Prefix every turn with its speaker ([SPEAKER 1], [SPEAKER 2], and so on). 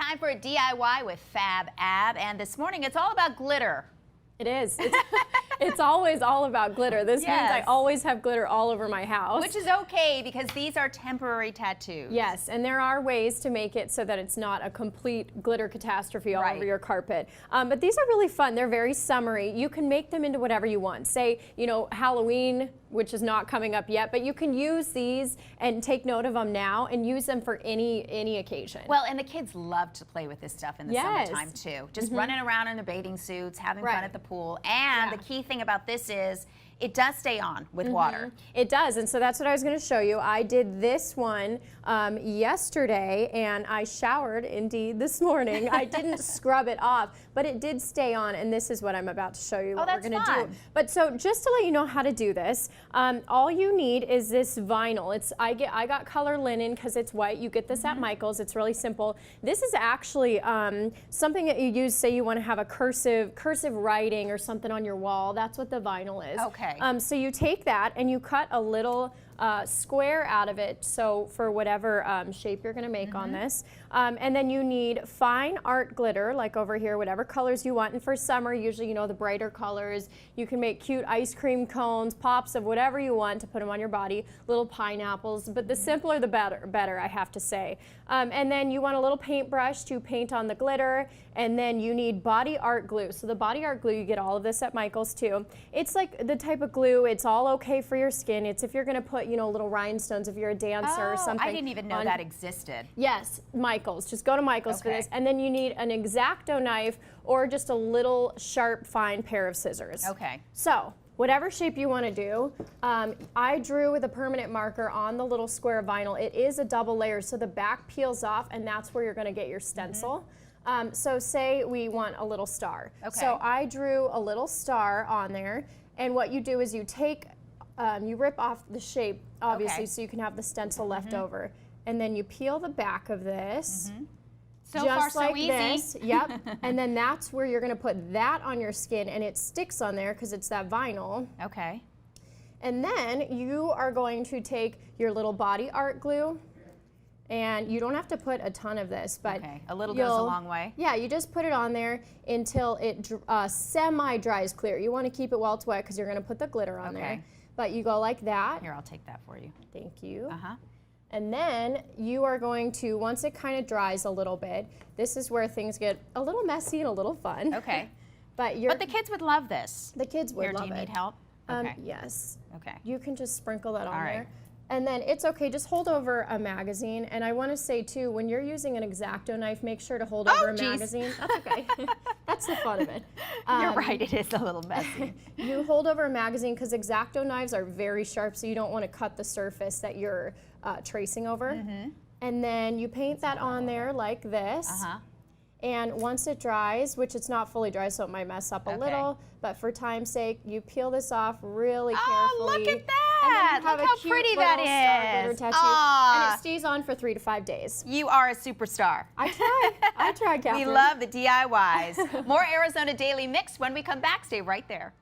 [SPEAKER 1] time for a DIY with Fab Ab, and this morning it's all about glitter.
[SPEAKER 2] It is. It's always all about glitter. This means I always have glitter all over my house.
[SPEAKER 1] Which is okay because these are temporary tattoos.
[SPEAKER 2] Yes, and there are ways to make it so that it's not a complete glitter catastrophe all over your carpet. But these are really fun. They're very summery. You can make them into whatever you want. Say, you know, Halloween, which is not coming up yet, but you can use these and take note of them now and use them for any occasion.
[SPEAKER 1] Well, and the kids love to play with this stuff in the summertime too. Just running around in their bathing suits, having fun at the pool. And the key thing about this is it does stay on with water.
[SPEAKER 2] It does, and so that's what I was going to show you. I did this one yesterday, and I showered indeed this morning. I didn't scrub it off, but it did stay on, and this is what I'm about to show you what we're going to do. But so just to let you know how to do this, all you need is this vinyl. I got color linen because it's white. You get this at Michael's. It's really simple. This is actually something that you use. Say you want to have a cursive writing or something on your wall. That's what the vinyl is.
[SPEAKER 1] Okay.
[SPEAKER 2] So you take that and you cut a little square out of it, so for whatever shape you're going to make on this. And then you need fine art glitter, like over here, whatever colors you want. And for summer, usually, you know, the brighter colors. You can make cute ice cream cones, pops of whatever you want to put them on your body, little pineapples. But the simpler, the better, I have to say. And then you want a little paintbrush to paint on the glitter. And then you need body art glue. So the body art glue, you get all of this at Michael's too. It's like the type of glue, it's all okay for your skin. It's if you're going to put, you know, little rhinestones if you're a dancer or something.
[SPEAKER 1] I didn't even know that existed.
[SPEAKER 2] Yes, Michael's. Just go to Michael's for this. And then you need an X-Acto knife or just a little sharp, fine pair of scissors.
[SPEAKER 1] Okay.
[SPEAKER 2] So, whatever shape you want to do, I drew with a permanent marker on the little square of vinyl. It is a double layer, so the back peels off, and that's where you're going to get your stencil. So say we want a little star. Okay. So I drew a little star on there, and what you do is you take, you rip off the shape, obviously, so you can have the stencil left over. And then you peel the back of this.
[SPEAKER 1] So far, so easy.
[SPEAKER 2] This. Yep. And then that's where you're going to put that on your skin, and it sticks on there because it's that vinyl.
[SPEAKER 1] Okay.
[SPEAKER 2] And then you are going to take your little body art glue, and you don't have to put a ton of this, but
[SPEAKER 1] a little goes a long way.
[SPEAKER 2] Yeah, you just put it on there until it semi-dries clear. You want to keep it while it's wet because you're going to put the glitter on there. But you go like that.
[SPEAKER 1] Here, I'll take that for you.
[SPEAKER 2] Thank you. And then you are going to, once it kind of dries a little bit, this is where things get a little messy and a little fun.
[SPEAKER 1] Okay.
[SPEAKER 2] But
[SPEAKER 1] the kids would love this.
[SPEAKER 2] The kids would love it.
[SPEAKER 1] Do you need help? Okay.
[SPEAKER 2] Yes.
[SPEAKER 1] Okay.
[SPEAKER 2] You can just sprinkle that on there. And then it's okay, just hold over a magazine. And I want to say too, when you're using an X-Acto knife, make sure to hold over a magazine. That's okay. That's the fun of it.
[SPEAKER 1] You're right, it is a little messy.
[SPEAKER 2] You hold over a magazine because X-Acto knives are very sharp, so you don't want to cut the surface that you're tracing over. And then you paint that on there like this. And once it dries, which it's not fully dry, so it might mess up a little, but for time's sake, you peel this off really carefully.
[SPEAKER 1] Oh, look at that! Look how pretty that is.
[SPEAKER 2] And it stays on for 3 to 5 days.
[SPEAKER 1] You are a superstar.
[SPEAKER 2] I try. I try, Catherine.
[SPEAKER 1] We love the DIYs. More Arizona Daily Mix when we come back. Stay right there.